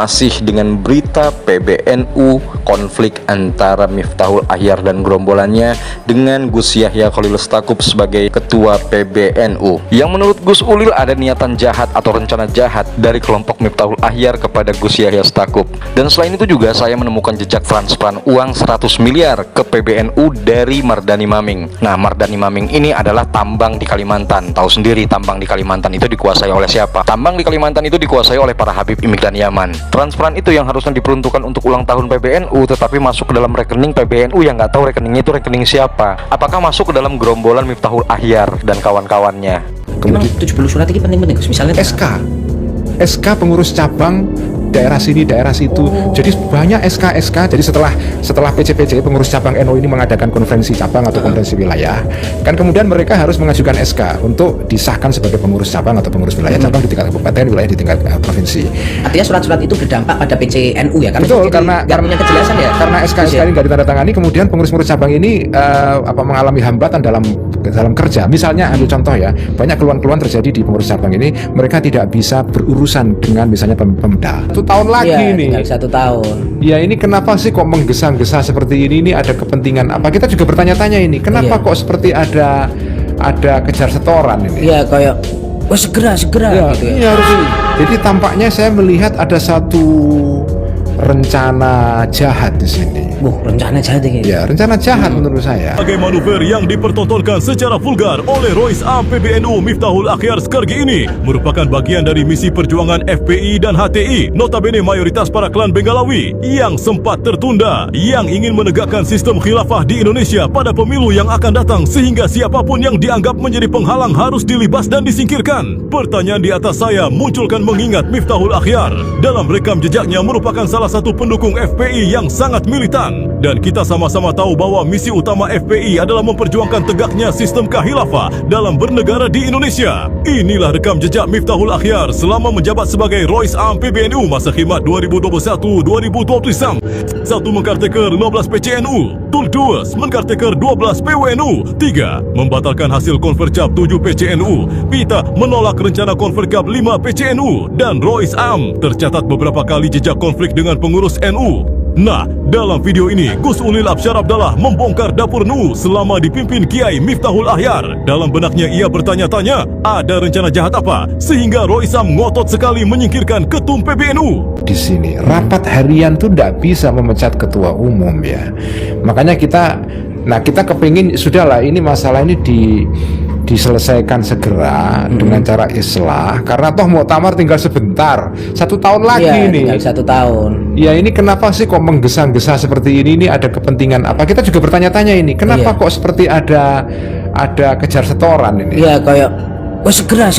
masih dengan berita PBNU, konflik antara Miftahul Akhyar dan gerombolannya dengan Gus Yahya Khalil Stakuf sebagai ketua PBNU. Yang menurut Gus Ulil ada niatan jahat atau rencana jahat dari kelompok Miftahul Akhyar kepada Gus Yahya Stakuf. Dan selain itu juga saya menemukan jejak transferan uang 100 miliar ke PBNU dari Mardani Maming. Nah, Mardani Maming ini adalah tambang di Kalimantan. Tahu sendiri tambang di Kalimantan itu dikuasai oleh siapa? Tambang di Kalimantan itu dikuasai oleh para Habib imigran Yaman. Transferan itu yang harusnya diperuntukkan untuk ulang tahun PBNU, tetapi masuk ke dalam rekening PBNU yang nggak tahu rekeningnya itu rekening siapa. Apakah masuk ke dalam gerombolan Miftahul Akhyar dan kawan-kawannya? Kemudian 70 surat ini penting-penting, misalnya SK pengurus cabang daerah sini, daerah situ. Jadi banyak SK. Jadi setelah PCPC pengurus cabang NU ini mengadakan konferensi cabang atau konferensi wilayah, kan kemudian mereka harus mengajukan SK untuk disahkan sebagai pengurus cabang atau pengurus wilayah cabang di tingkat kabupaten, wilayah di tingkat provinsi. Artinya surat-surat itu berdampak pada PCNU ya kan? Betul, karena punya kejelasan ya. Karena SK ini nggak ditandatangani, kemudian pengurus-pengurus cabang ini mengalami hambatan dalam kerja. Misalnya ambil contoh ya, banyak keluhan-keluhan terjadi di pengurus cabang ini, mereka tidak bisa berurusan dengan misalnya Pemda. 1 tahun lagi nih. Tinggal 1 tahun. Ya ini kenapa sih kok menggesa-gesa seperti ini? Ini ada kepentingan apa? Kita juga bertanya-tanya ini. Kenapa kok seperti ada kejar setoran ini? Iya, kayak segera ya, gitu ya. Ini harus. Jadi tampaknya saya melihat ada satu rencana jahat di sini. Rencana jahat ini. Ya, rencana jahat menurut saya. Sebagai manuver yang dipertontonkan secara vulgar oleh Rois Am PBNU Miftahul Akhyar Skargi ini merupakan bagian dari misi perjuangan FPI dan HTI, notabene mayoritas para klan Benggalawi yang sempat tertunda, yang ingin menegakkan sistem khilafah di Indonesia pada pemilu yang akan datang, sehingga siapapun yang dianggap menjadi penghalang harus dilibas dan disingkirkan. Pertanyaan di atas saya munculkan mengingat Miftahul Akhyar dalam rekam jejaknya merupakan salah satu pendukung FPI yang sangat militan. Dan kita sama-sama tahu bahwa misi utama FPI adalah memperjuangkan tegaknya sistem kahilafah dalam bernegara di Indonesia. Inilah rekam jejak Miftahul Akhyar selama menjabat sebagai Rois Am PBNU masa khidmat 2021-2023. 1. Mengkarteker 15 PCNU. Tul 2. Mengkarteker 12 PWNU. 3. Membatalkan hasil konvercap 7 PCNU. Pita menolak rencana konvercap 5 PCNU. Dan Rois Am tercatat beberapa kali jejak konflik dengan pengurus NU. Nah, dalam video ini Gus Ulil Absyar Abdallah membongkar dapur NU selama dipimpin Kiai Miftahul Akhyar. Dalam benaknya ia bertanya-tanya, ada rencana jahat apa sehingga Rois Am ngotot sekali menyingkirkan ketum PBNU. Di sini rapat harian tuh tidak bisa memecat ketua umum ya. Makanya kita kepingin sudahlah ini masalah ini diselesaikan segera dengan cara islah, karena toh muktamar tinggal sebentar, 1 tahun lagi nih. Tinggal 1 tahun. Ya ini kenapa sih kok menggesa-gesa seperti ini? Ini ada kepentingan apa? Kita juga bertanya-tanya ini. Kenapa kok seperti ada kejar setoran ini? Iya, kayak segera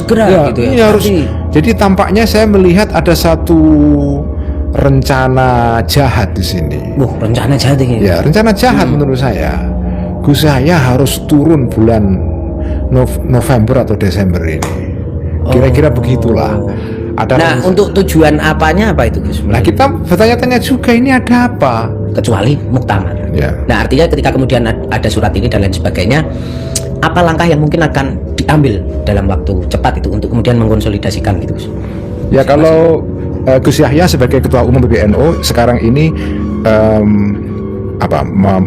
gitu ya. Ini harus. Jadi tampaknya saya melihat ada satu rencana jahat di sini. Rencana jahat ini. Ya, rencana jahat menurut saya. Gus Yahya harus turun bulan November atau Desember ini. Kira-kira begitulah. Untuk tujuan apanya apa itu Gus? Nah, kita bertanya-tanya juga ini ada apa? Kecuali muktamar. Ya. Nah, artinya ketika kemudian ada surat ini dan lain sebagainya, apa langkah yang mungkin akan diambil dalam waktu cepat itu untuk kemudian mengkonsolidasikan gitu Gus? Ya, kalau Gus Yahya sebagai ketua umum PBNU sekarang ini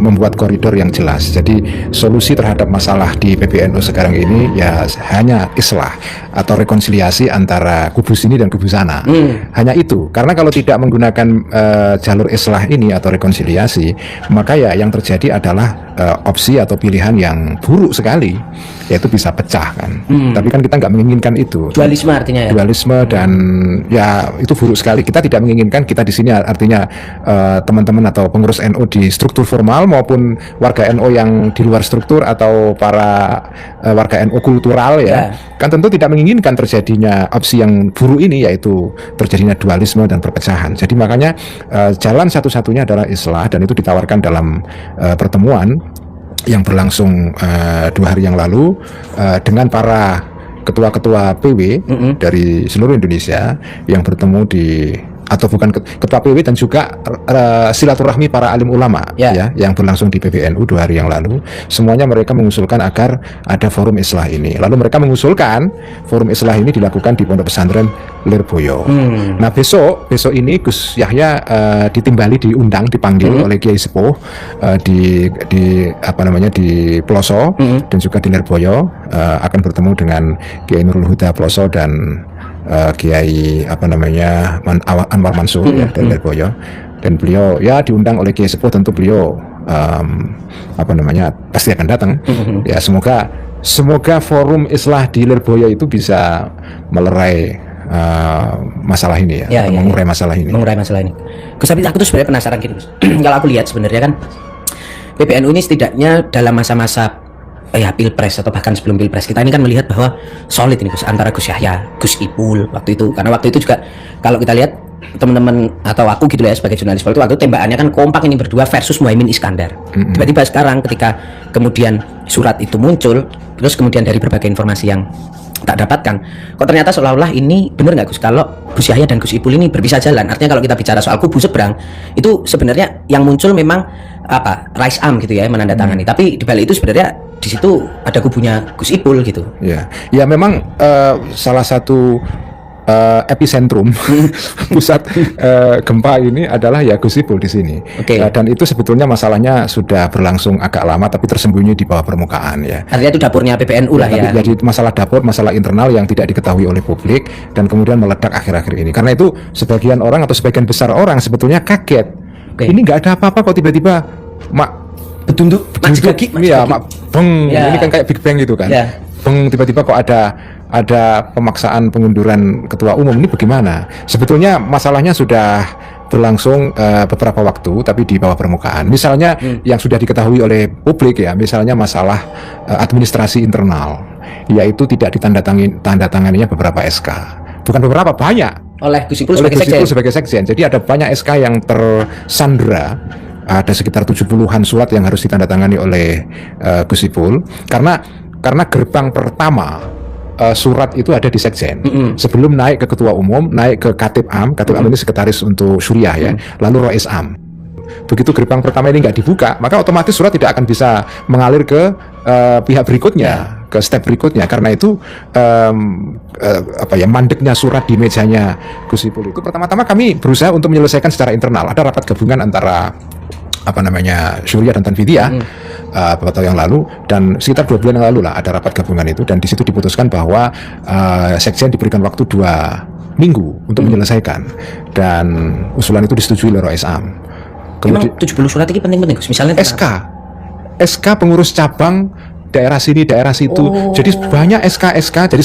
membuat koridor yang jelas. Jadi solusi terhadap masalah di PBNU sekarang ini ya hanya islah atau rekonsiliasi antara kubu sini dan kubu sana. Hanya itu. Karena kalau tidak menggunakan jalur islah ini atau rekonsiliasi, maka ya yang terjadi adalah opsi atau pilihan yang buruk sekali, yaitu bisa pecah kan. Tapi kan kita nggak menginginkan itu. Dualisme artinya ya. Dualisme dan ya itu buruk sekali. Kita tidak menginginkan, kita di sini artinya teman-teman atau pengurus NU di struktur formal maupun warga NU yang di luar struktur atau para warga NU kultural ya, kan tentu tidak menginginkan terjadinya opsi yang buruk ini, yaitu terjadinya dualisme dan perpecahan. Jadi makanya jalan satu-satunya adalah islah, dan itu ditawarkan dalam pertemuan yang berlangsung 2 hari yang lalu dengan para ketua-ketua PW dari seluruh Indonesia yang bertemu di atau bukan ketua PW dan juga silaturahmi para alim ulama ya yang berlangsung di PBNU 2 hari yang lalu. Semuanya mereka mengusulkan agar ada forum islah ini. Lalu mereka mengusulkan forum islah ini dilakukan di Pondok Pesantren Lirboyo. Nah besok ini Gus Yahya diundang dipanggil oleh Kiai Sepuh di Ploso dan juga di Lirboyo, akan bertemu dengan Kiai Nurul Huda Ploso dan Kiai Anwar Mansur ya dari Lirboyo, dan beliau ya diundang oleh Kiai Sepuh, tentu beliau pasti akan datang. Ya semoga forum islah di Lirboyo itu bisa melerai masalah ini mengurai masalah ini. Gus, tapi aku tuh sebenarnya penasaran gitu, Gus. Kalau aku lihat sebenarnya kan PBNU ini setidaknya dalam masa-masa pilpres atau bahkan sebelum pilpres kita ini kan melihat bahwa solid ini Gus, antara Gus Yahya, Gus Ipul waktu itu, karena waktu itu juga kalau kita lihat teman-teman atau aku gitu ya sebagai jurnalis politik, waktu itu tembakannya kan kompak ini berdua versus Muhaimin Iskandar. Tiba-tiba sekarang ketika kemudian surat itu muncul, terus kemudian dari berbagai informasi yang tak dapatkan, kok ternyata seolah-olah ini benar nggak Gus kalau Gus Yahya dan Gus Ipul ini berpisah jalan? Artinya kalau kita bicara soal kubu seberang itu sebenarnya yang muncul memang Rais Am gitu ya, menandatangani, tapi di balik itu sebenarnya di situ ada kubunya Gus Ipul gitu. Ya memang salah satu epicentrum pusat gempa ini adalah ya Gus Ipul di sini. Dan itu sebetulnya masalahnya sudah berlangsung agak lama tapi tersembunyi di bawah permukaan ya. Artinya itu dapurnya PBNU lah ya. Jadi masalah dapur, masalah internal yang tidak diketahui oleh publik dan kemudian meledak akhir-akhir ini. Karena itu sebagian orang atau sebagian besar orang sebetulnya kaget. Ini nggak ada apa-apa kok tiba-tiba betunduk ya mak beng ini kan kayak Big Bang gitu kan. Beng tiba-tiba kok ada pemaksaan pengunduran ketua umum, ini bagaimana? Sebetulnya masalahnya sudah berlangsung beberapa waktu tapi di bawah permukaan. Misalnya yang sudah diketahui oleh publik ya, misalnya masalah administrasi internal, yaitu tidak ditandatanganinya beberapa SK. Bukan beberapa, banyak. Oleh Gus Ipul sebagai sekjen. Jadi ada banyak SK yang tersandra. Ada sekitar 70-an surat yang harus ditandatangani oleh Gus Ipul karena gerbang pertama surat itu ada di sekjen. Sebelum naik ke ketua umum, naik ke Katib Am ini sekretaris untuk Suriah ya, lalu Rois Am. Begitu gerbang pertama ini nggak dibuka, maka otomatis surat tidak akan bisa mengalir ke pihak berikutnya, ke step berikutnya. Karena itu mandeknya surat di mejanya Gus Ipul itu pertama-tama kami berusaha untuk menyelesaikan secara internal. Ada rapat gabungan antara Suriah dan Tanfidiyah beberapa tahun yang lalu, dan sekitar 2 bulan yang lalu lah ada rapat gabungan itu, dan di situ diputuskan bahwa sekjen diberikan waktu 2 minggu untuk menyelesaikan, dan usulan itu disetujui oleh Rois Am. Kemudian 70 surat ini penting-penting Gus. Misalnya SK pengurus cabang daerah sini, daerah situ. Jadi banyak SK. Jadi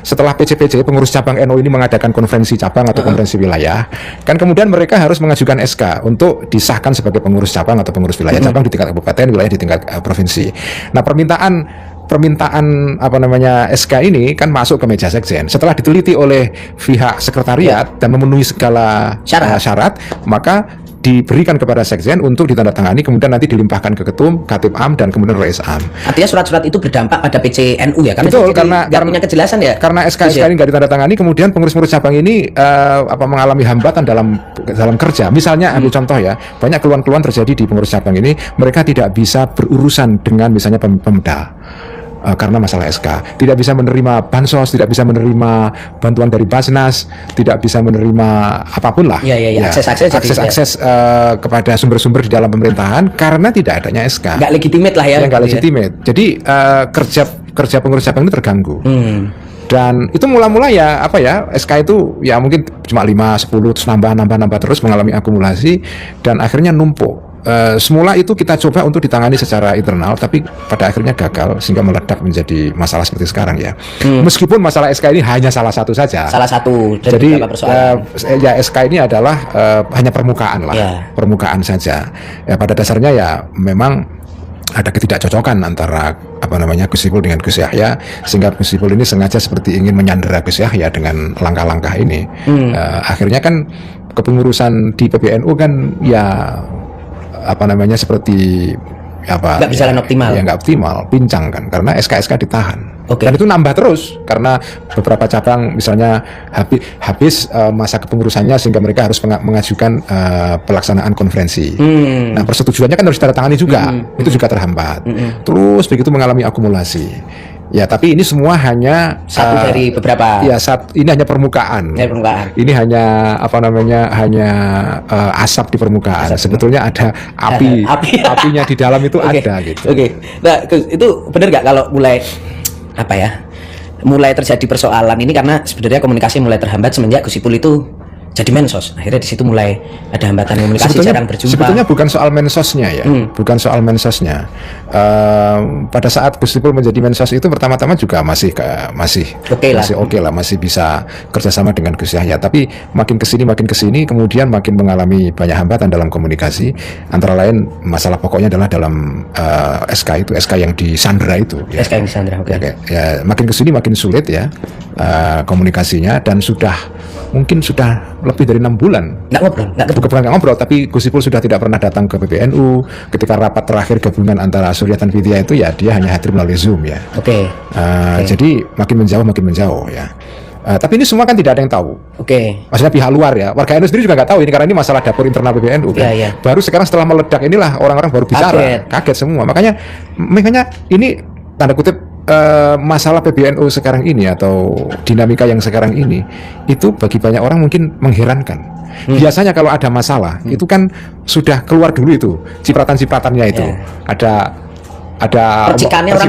setelah PCPC pengurus cabang NU ini mengadakan konferensi cabang atau konferensi wilayah, kan kemudian mereka harus mengajukan SK untuk disahkan sebagai pengurus cabang atau pengurus wilayah. Cabang di tingkat kabupaten, wilayah di tingkat provinsi. Nah, permintaan SK ini kan masuk ke meja sekjen. Setelah diteliti oleh pihak sekretariat dan memenuhi segala syarat, maka diberikan kepada sekjen untuk ditandatangani, kemudian nanti dilimpahkan ke ketum, Katib Am, dan kemudian Rois Am. Artinya surat-surat itu berdampak pada PCNU ya? Betul, karena punya kejelasan ya? Karena SK ini nggak ditandatangani, kemudian pengurus-pengurus cabang ini mengalami hambatan dalam kerja. Misalnya ambil contoh ya, banyak keluhan-keluhan terjadi di pengurus cabang ini, mereka tidak bisa berurusan dengan misalnya Pemda. Karena masalah SK, tidak bisa menerima bansos, tidak bisa menerima bantuan dari Basnas, tidak bisa menerima apapun lah. Akses kepada sumber-sumber di dalam pemerintahan karena tidak adanya SK. Nggak legitimate lah ya. Nggak legitimate. Jadi kerja pengurus cabang itu terganggu. Dan itu mula-mula ya SK itu ya mungkin cuma 5, 10 terus nambah terus mengalami akumulasi dan akhirnya numpuk. Semula itu kita coba untuk ditangani secara internal, tapi pada akhirnya gagal sehingga meledak menjadi masalah seperti sekarang ya. Meskipun masalah SK ini hanya salah satu saja. Jadi SK ini adalah hanya permukaan lah, permukaan saja. Ya pada dasarnya ya memang ada ketidakcocokan antara Gus Ipul dengan Gus Yahya, sehingga Gus Ipul ini sengaja seperti ingin menyandera Gus Yahya dengan langkah-langkah ini. Akhirnya kan kepengurusan di PBNU kan ya seperti nggak bisa optimal. Ya nggak optimal, pincang kan, karena SK-SK ditahan. Oke. Dan itu nambah terus karena beberapa cabang misalnya habis masa kepengurusannya sehingga mereka harus mengajukan pelaksanaan konferensi. Nah, persetujuannya kan harus ditandatangani juga. Itu juga terhambat. Terus begitu mengalami akumulasi. Ya, tapi ini semua hanya Satu dari beberapa. Ya, ini hanya permukaan. Dari permukaan. Ini hanya hanya asap di permukaan. Sebetulnya ada api. Apinya di dalam itu ada gitu. Oke. Nah, itu benar nggak kalau mulai mulai terjadi persoalan ini karena sebenarnya komunikasi mulai terhambat semenjak Gus Ipul itu jadi mensos. Akhirnya di situ mulai ada hambatan komunikasi, jarang berjumpa. Sebetulnya bukan soal mensosnya ya, bukan soal mensosnya. Pada saat Gus Ipul menjadi mensos itu pertama-tama juga masih oke lah, masih bisa kerjasama dengan Gus Yahya. Tapi makin kesini, kemudian makin mengalami banyak hambatan dalam komunikasi. Antara lain masalah pokoknya adalah dalam SK yang di Sandra itu. Ya. SK yang di Sandra, oke. Ya, makin kesini makin sulit ya komunikasinya dan mungkin sudah lebih dari 6 bulan nggak ngobrol, tapi Gus Ipul sudah tidak pernah datang ke PBNU. Ketika rapat terakhir gabungan antara Surya dan Vidya itu ya dia hanya hadir melalui Zoom ya. Jadi makin menjauh ya. Tapi ini semua kan tidak ada yang tahu. Maksudnya pihak luar ya, warga NU sendiri juga nggak tahu ini karena ini masalah dapur internal PBNU kan. Baru sekarang setelah meledak inilah orang-orang baru bicara, kaget semua. Makanya ini tanda kutip masalah PBNU sekarang ini atau dinamika yang sekarang ini itu bagi banyak orang mungkin mengherankan. Biasanya kalau ada masalah itu kan sudah keluar dulu itu cipratan-cipratannya itu. Ada percikannya orang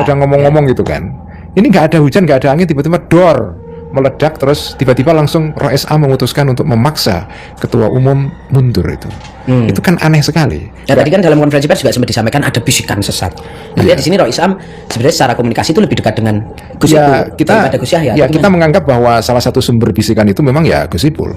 udah ngomong-ngomong gitu kan. Ini nggak ada hujan, nggak ada angin, tiba-tiba dor meledak, terus tiba-tiba langsung Rois A memutuskan untuk memaksa ketua umum mundur itu. Itu kan aneh sekali. Ya, tadi kan dalam konferensi pers juga sempat disampaikan ada bisikan sesat. Jadi di sini Rois A sebenarnya secara komunikasi itu lebih dekat dengan Gus Ipul daripada Gus Yahya. Ya, kita menganggap bahwa salah satu sumber bisikan itu memang ya Gus Ipul.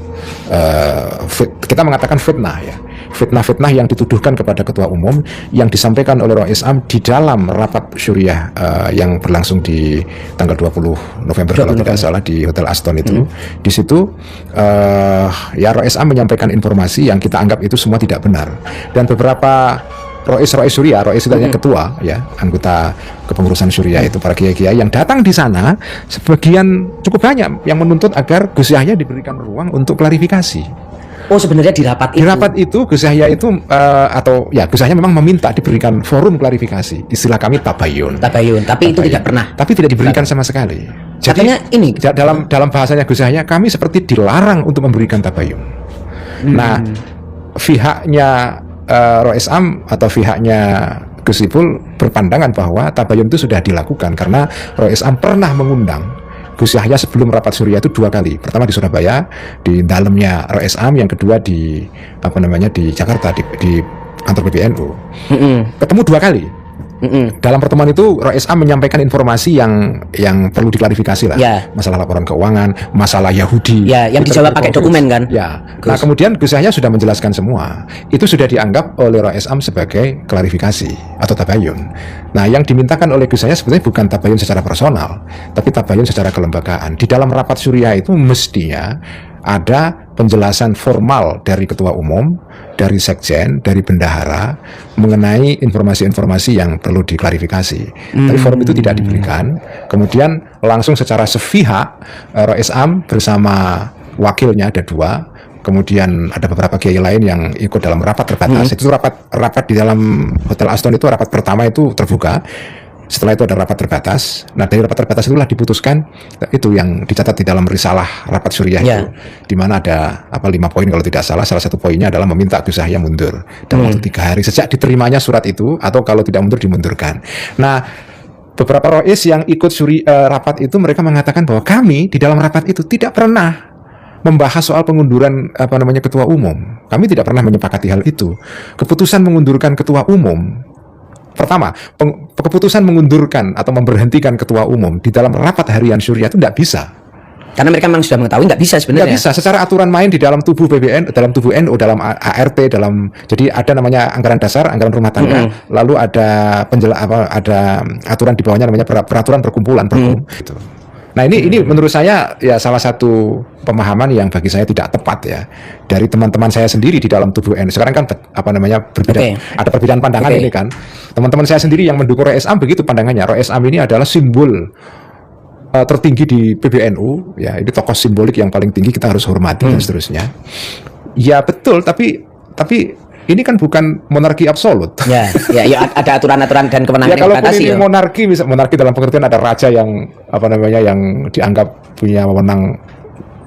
Kita mengatakan fitnah ya. Fitnah-fitnah yang dituduhkan kepada ketua umum yang disampaikan oleh Rois Am di dalam rapat syuriah yang berlangsung di tanggal 20 November kalau tidak salah di Hotel Aston itu. Di situ ya Rois Am menyampaikan informasi yang kita anggap itu semua tidak benar. Dan beberapa Rois Syuriah, Rois itu ketua ya, anggota kepengurusan Syuriah itu para kiai-kiai yang datang di sana, sebagian cukup banyak yang menuntut agar Gus Yahya diberikan ruang untuk klarifikasi. Oh, sebenarnya di rapat itu Gus Yahya itu Gus Yahya memang meminta diberikan forum klarifikasi. Istilah kami tabayun, tapi itu tidak pernah. Tapi tidak diberikan sama sekali. Jadi katanya ini dalam bahasanya Gus Yahya, kami seperti dilarang untuk memberikan tabayun. Nah, pihaknya Rois Am atau pihaknya Gus Ipul berpandangan bahwa tabayun itu sudah dilakukan karena Rois Am pernah mengundang Gus Yahya sebelum rapat Syuriah itu 2 kali. Pertama di Surabaya di dalamnya Rois Am, yang kedua di di Jakarta di kantor PBNU. Ketemu 2 kali. Dalam pertemuan itu Rois Am menyampaikan informasi yang perlu diklarifikasi lah. Masalah laporan keuangan, masalah Yahudi. Yang dijawab pakai dokumen kan. Nah, kemudian Gus Yahya sudah menjelaskan semua. Itu sudah dianggap oleh Rois Am sebagai klarifikasi atau tabayun. Nah, yang dimintakan oleh Gus Yahya sebenarnya bukan tabayun secara personal, tapi tabayun secara kelembagaan. Di dalam rapat Syuriah itu mestinya ada penjelasan formal dari ketua umum, dari sekjen, dari bendahara mengenai informasi-informasi yang perlu diklarifikasi. Tapi forum itu tidak diberikan. Kemudian langsung secara sepihak Rois Am bersama wakilnya ada 2. Kemudian ada beberapa kiai lain yang ikut dalam rapat terbatas. Itu rapat di dalam Hotel Aston itu rapat pertama itu terbuka. Setelah itu ada rapat terbatas. Nah, dari rapat terbatas itulah diputuskan itu yang dicatat di dalam risalah rapat Syuriah itu, di mana ada 5 poin kalau tidak salah. Salah satu poinnya adalah meminta Gus Yahya mundur dalam waktu 3 hari sejak diterimanya surat itu, atau kalau tidak mundur dimundurkan. Nah, beberapa rois yang ikut rapat itu mereka mengatakan bahwa kami di dalam rapat itu tidak pernah membahas soal pengunduran ketua umum. Kami tidak pernah menyepakati hal itu. Keputusan mengundurkan ketua umum, pertama, keputusan mengundurkan atau memberhentikan ketua umum di dalam rapat harian Syuriah itu tidak bisa. Karena mereka memang sudah mengetahui nggak bisa sebenarnya. Nggak bisa. Secara aturan main di dalam tubuh PBN, dalam tubuh NU, dalam ART, jadi ada namanya anggaran dasar, anggaran rumah tangga, lalu ada ada aturan di bawahnya namanya peraturan perkumpulan gitu. Nah ini menurut saya ya salah satu pemahaman yang bagi saya tidak tepat ya dari teman-teman saya sendiri di dalam tubuh NU. Sekarang kan berbeda, ada perbedaan pandangan ini kan. Teman-teman saya sendiri yang mendukung Roy Isam begitu pandangannya. Roy Isam ini adalah simbol tertinggi di PBNU, ya ini tokoh simbolik yang paling tinggi, kita harus hormati dan seterusnya. Ya betul, tapi ini kan bukan monarki absolut. Ya, ada aturan-aturan dan kewenangan ya, yang kalaupun dibatasi. ini monarki dalam pengertian ada raja yang yang dianggap punya wewenang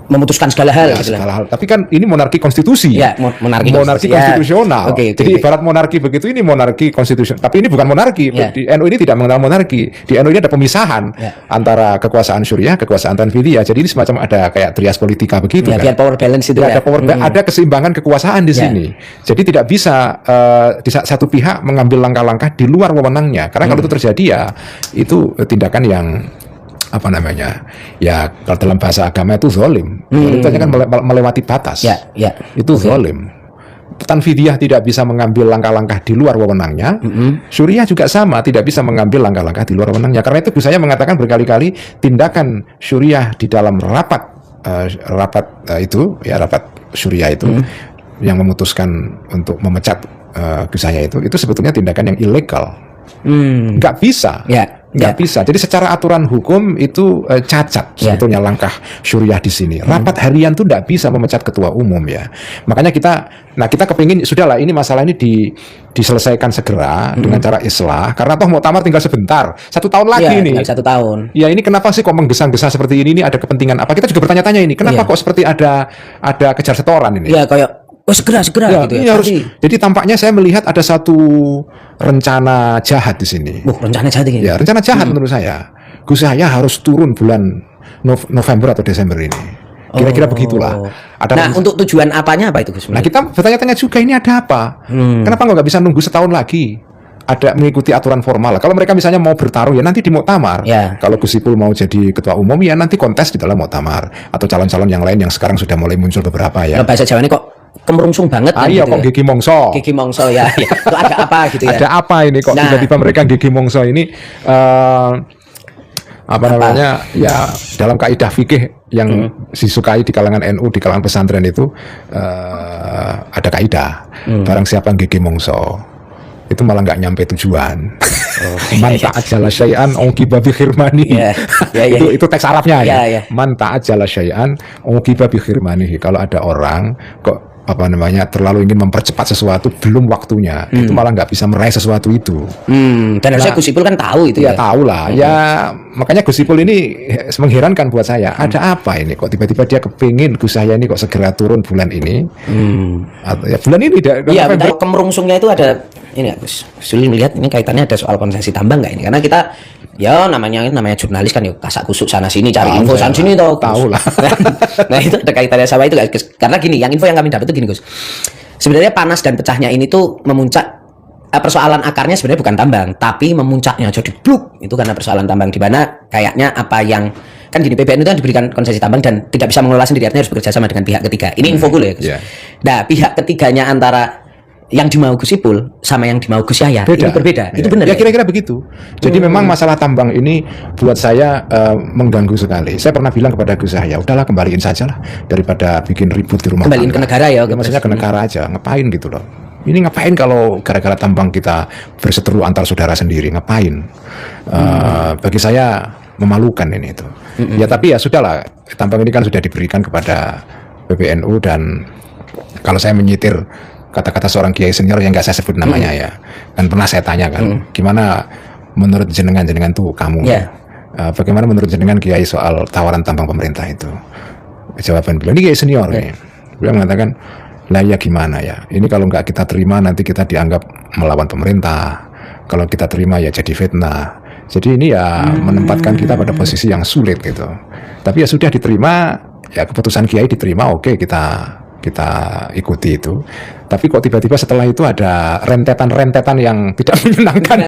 Memutuskan segala hal, ya, gitu segala hal. Tapi kan ini monarki konstitusi. Ya, monarki konstitusional. Oke. Jadi ibarat monarki begitu, ini monarki konstitusional. Tapi ini bukan monarki. Ya. Di NU ini tidak mengenal monarki. Di NU ini ada pemisahan antara kekuasaan syuriah, kekuasaan tanfidiyah. Jadi ini semacam ada kayak trias politika begitu. Ya, kan. biar power balance itu ya. Ada keseimbangan kekuasaan di sini. Jadi tidak bisa di satu pihak mengambil langkah-langkah di luar wewenangnya. Karena kalau itu terjadi ya itu tindakan yang ya kalau dalam bahasa agama itu zalim. Itu kan melewati batas. Itu zalim. Tanfidiyah tidak bisa mengambil langkah-langkah di luar wewenangnya. Syuriah juga sama, tidak bisa mengambil langkah-langkah di luar wewenangnya. Karena itu saya mengatakan berkali-kali tindakan Syuriah di dalam rapat Syuriah itu yang memutuskan untuk memecat Gus Yahya itu sebetulnya tindakan yang ilegal. Nggak bisa. Nggak bisa. Jadi secara aturan hukum itu cacat sebetulnya langkah Syuriah di sini. Rapat harian tuh nggak bisa memecat ketua umum ya. Makanya kita kepingin sudahlah ini masalah ini diselesaikan segera dengan cara islah. Karena toh muktamar tinggal sebentar, 1 tahun lagi ini. 1 tahun. Ya ini kenapa sih kok menggesa-gesa seperti ini? Ini ada kepentingan apa? Kita juga bertanya-tanya ini. Kenapa kok seperti ada kejar setoran ini? Ya kayak segera ya, gitu ya. Jadi tampaknya saya melihat ada satu rencana jahat di sini. Rencana jahat ini. Ya, rencana jahat menurut saya. Gus Yahya harus turun bulan November atau Desember ini. Kira-kira begitulah. Untuk tujuan apanya apa itu Gus? Nah, kita bertanya-tanya juga ini ada apa? Kenapa nggak bisa nunggu setahun lagi? Ada mengikuti aturan formal. Kalau mereka misalnya mau bertarung ya nanti di muktamar. Kalau Gus Ipul mau jadi ketua umum ya nanti kontes di dalam muktamar atau calon-calon yang lain yang sekarang sudah mulai muncul beberapa ya. Bahasa Jawa ini kok kemerungsung banget kan iya gitu kok gigi mongso ya. Itu ada apa gitu ya, ada apa ini kok tiba-tiba mereka gigi mongso ini namanya ya dalam kaidah fikih yang disukai di kalangan NU, di kalangan pesantren itu ada kaidah barang siapa yang gigi mongso itu malah nggak nyampe tujuan. Man ta'ajjala syai'an uqiba bi khirmanihi. Itu teks Arabnya ya. Man ta'ajjala syai'an uqiba bi khirmanihi. Kalau ada orang kok terlalu ingin mempercepat sesuatu belum waktunya, itu malah nggak bisa meraih sesuatu itu. Dan harusnya Gus Ipul kan tahu itu ya. Tahu lah. Ya makanya Gus Ipul ini mengherankan buat saya. Ada apa ini? Kok tiba-tiba dia kepingin Gus Yahya ini kok segera turun bulan ini? Atau ya bulan ini Iya, kemerungsungnya itu ada ini ya Gus. Sulit melihat ini kaitannya ada soal konsesi tambang nggak ini? Karena kita ya namanya jurnalis kan ya kasak kusuk sana sini cari info sana sini tahu lah. Nah itu ada kaitannya sama itu Gus. Karena gini, yang info yang kami dapat itu gini Gus. Sebenarnya panas dan pecahnya ini tuh memuncak, persoalan akarnya sebenarnya bukan tambang, tapi memuncaknya jadi bluk itu karena persoalan tambang, di mana kayaknya apa yang kan gini, PBNU itu kan diberikan konsesi tambang dan tidak bisa mengelola sendiri, artinya harus bekerja sama dengan pihak ketiga. Ini info gue ya Gus. Nah pihak ketiganya antara yang dimau Gus Ipul sama yang dimau Gus Yahya ini berbeda. Itu benar ya? Kira-kira begitu. Jadi memang masalah tambang ini buat saya mengganggu sekali. Saya pernah bilang kepada Gus Yahya, udahlah kembaliin saja lah daripada bikin ribut di rumah. Kembaliin ke negara ya. Maksudnya ke negara aja. Ngapain gitu loh. Ini ngapain kalau gara-gara tambang kita berseteru antar saudara sendiri, ngapain? Bagi saya memalukan ini itu. Ya tapi ya sudahlah, tambang ini kan sudah diberikan kepada PBNU dan kalau saya menyitir kata-kata seorang kiai senior yang nggak saya sebut namanya ya, dan pernah saya tanya kan, gimana menurut jenengan tuh kamu, bagaimana menurut jenengan kiai soal tawaran tambang pemerintah itu? Jawaban beliau, ini kiai senior nih, beliau mengatakan, lah ya gimana ya, ini kalau nggak kita terima nanti kita dianggap melawan pemerintah, kalau kita terima ya jadi fitnah, jadi ini ya menempatkan kita pada posisi yang sulit gitu. Tapi ya sudah diterima, ya keputusan kiai diterima, oke kita ikuti itu. Tapi kok tiba-tiba setelah itu ada rentetan-rentetan yang tidak menyenangkan.